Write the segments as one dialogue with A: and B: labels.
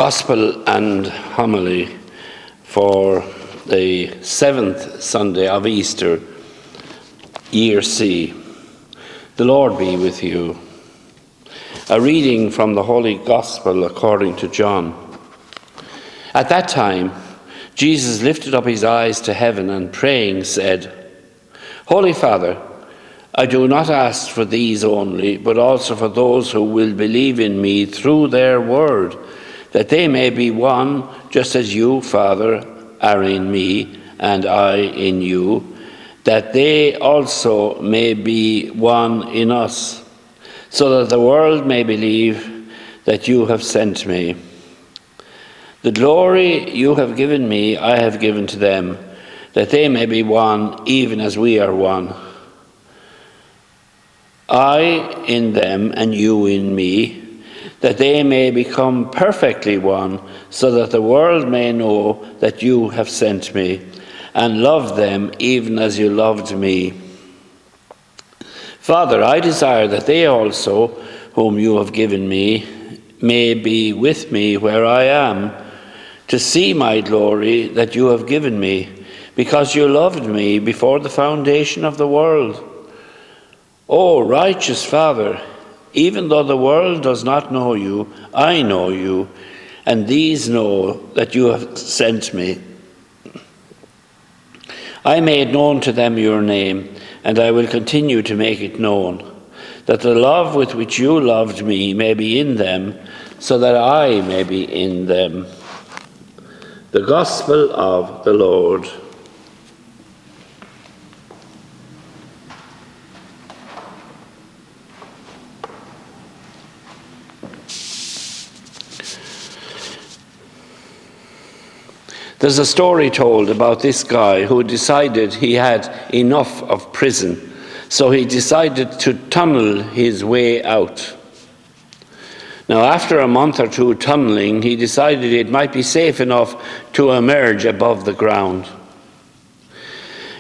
A: Gospel and homily for the 7th Sunday of Easter, Year C. The Lord be with you. A reading from the Holy Gospel according to John. At that time, Jesus lifted up his eyes to heaven and praying said, Holy Father, I do not ask for these only, but also for those who will believe in me through their word, that they may be one, just as you, Father, are in me, and I in you, that they also may be one in us, so that the world may believe that you have sent me. The glory you have given me, I have given to them, that they may be one, even as we are one. I in them and you in me, that they may become perfectly one, so that the world may know that you have sent me, and love them even as you loved me. Father, I desire that they also, whom you have given me, may be with me where I am, to see my glory that you have given me, because you loved me before the foundation of the world. O righteous Father, even though the world does not know you, I know you, and these know that you have sent me. I made known to them your name, and I will continue to make it known, that the love with which you loved me may be in them, so that I may be in them. The Gospel of the Lord. There's a story told about this guy who decided he had enough of prison, so he decided to tunnel his way out. Now, after a month or two tunneling, he decided it might be safe enough to emerge above the ground.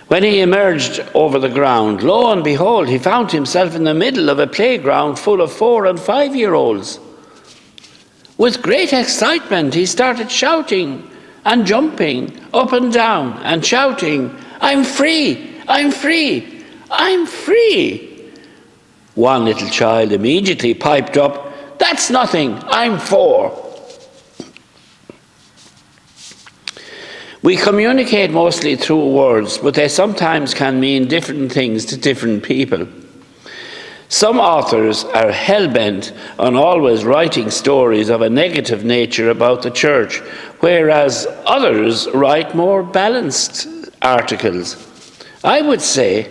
A: When he emerged over the ground, lo and behold, he found himself in the middle of a playground full of 4- and 5-year-olds. With great excitement, he started shouting and jumping up and down and shouting, I'm free, I'm free, I'm free. One little child immediately piped up, that's nothing, I'm 4. We communicate mostly through words, but they sometimes can mean different things to different people. Some authors are hell-bent on always writing stories of a negative nature about the church, whereas others write more balanced articles. I would say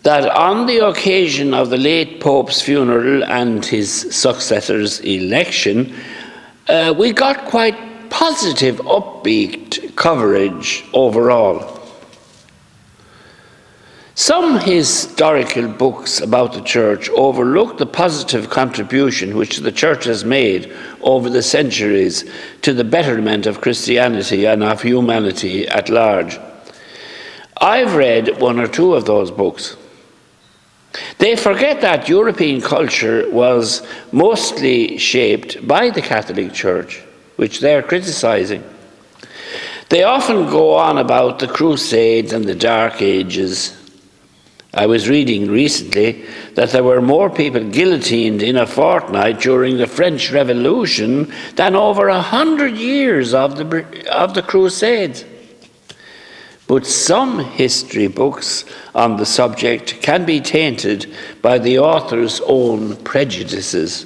A: that on the occasion of the late Pope's funeral and his successor's election, we got quite positive, upbeat coverage overall. Some historical books about the church overlook the positive contribution which the church has made over the centuries to the betterment of Christianity and of humanity at large. I've read 1 or 2 of those books. They forget that European culture was mostly shaped by the Catholic Church, which they're criticizing. They often go on about the Crusades and the Dark Ages. I was reading recently that there were more people guillotined in a fortnight during the French Revolution than over 100 years of the Crusades. But some history books on the subject can be tainted by the author's own prejudices.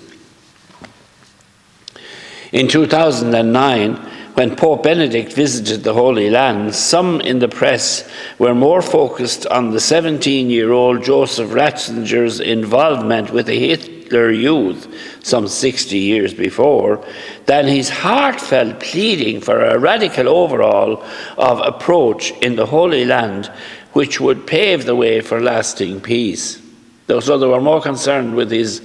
A: In 2009, when Pope Benedict visited the Holy Land, some in the press were more focused on the 17-year-old Joseph Ratzinger's involvement with the Hitler Youth some 60 years before than his heartfelt pleading for a radical overhaul of approach in the Holy Land which would pave the way for lasting peace. So they were more concerned with his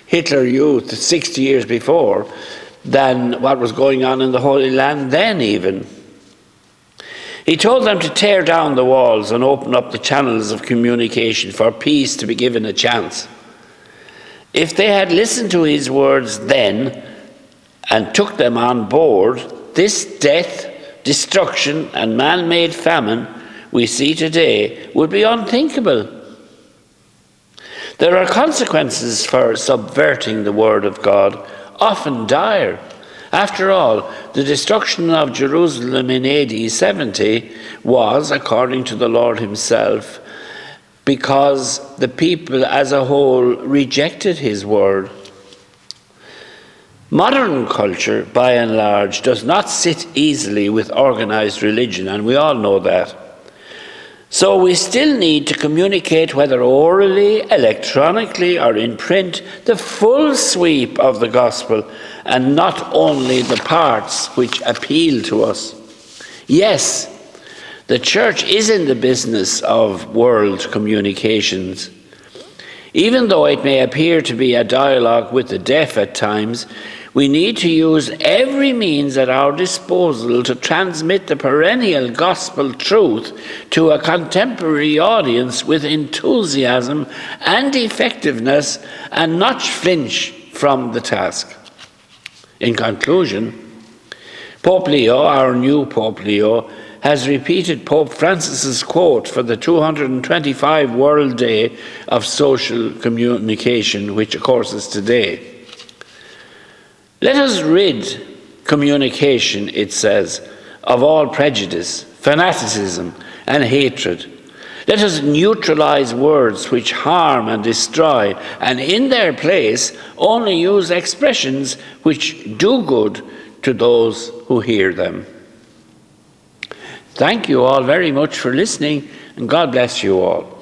A: Hitler Youth 60 years before than what was going on in the Holy Land then even. He told them to tear down the walls and open up the channels of communication for peace to be given a chance. If they had listened to his words then, and took them on board, this death, destruction, and man-made famine we see today would be unthinkable. There are consequences for subverting the word of God, often dire. After all, the destruction of Jerusalem in AD 70 was, according to the Lord himself, because the people as a whole rejected his word. Modern culture, by and large, does not sit easily with organized religion, and we all know that. So we still need to communicate, whether orally, electronically, or in print, the full sweep of the gospel, and not only the parts which appeal to us. Yes, the church is in the business of world communications. Even though it may appear to be a dialogue with the deaf at times, we need to use every means at our disposal to transmit the perennial gospel truth to a contemporary audience with enthusiasm and effectiveness, and not flinch from the task. In conclusion, Pope Leo, our new Pope Leo, has repeated Pope Francis's quote for the 225 World Day of Social Communication, which of course is today. Let us rid communication, it says, of all prejudice, fanaticism, and hatred. Let us neutralize words which harm and destroy, and in their place only use expressions which do good to those who hear them. Thank you all very much for listening, and God bless you all.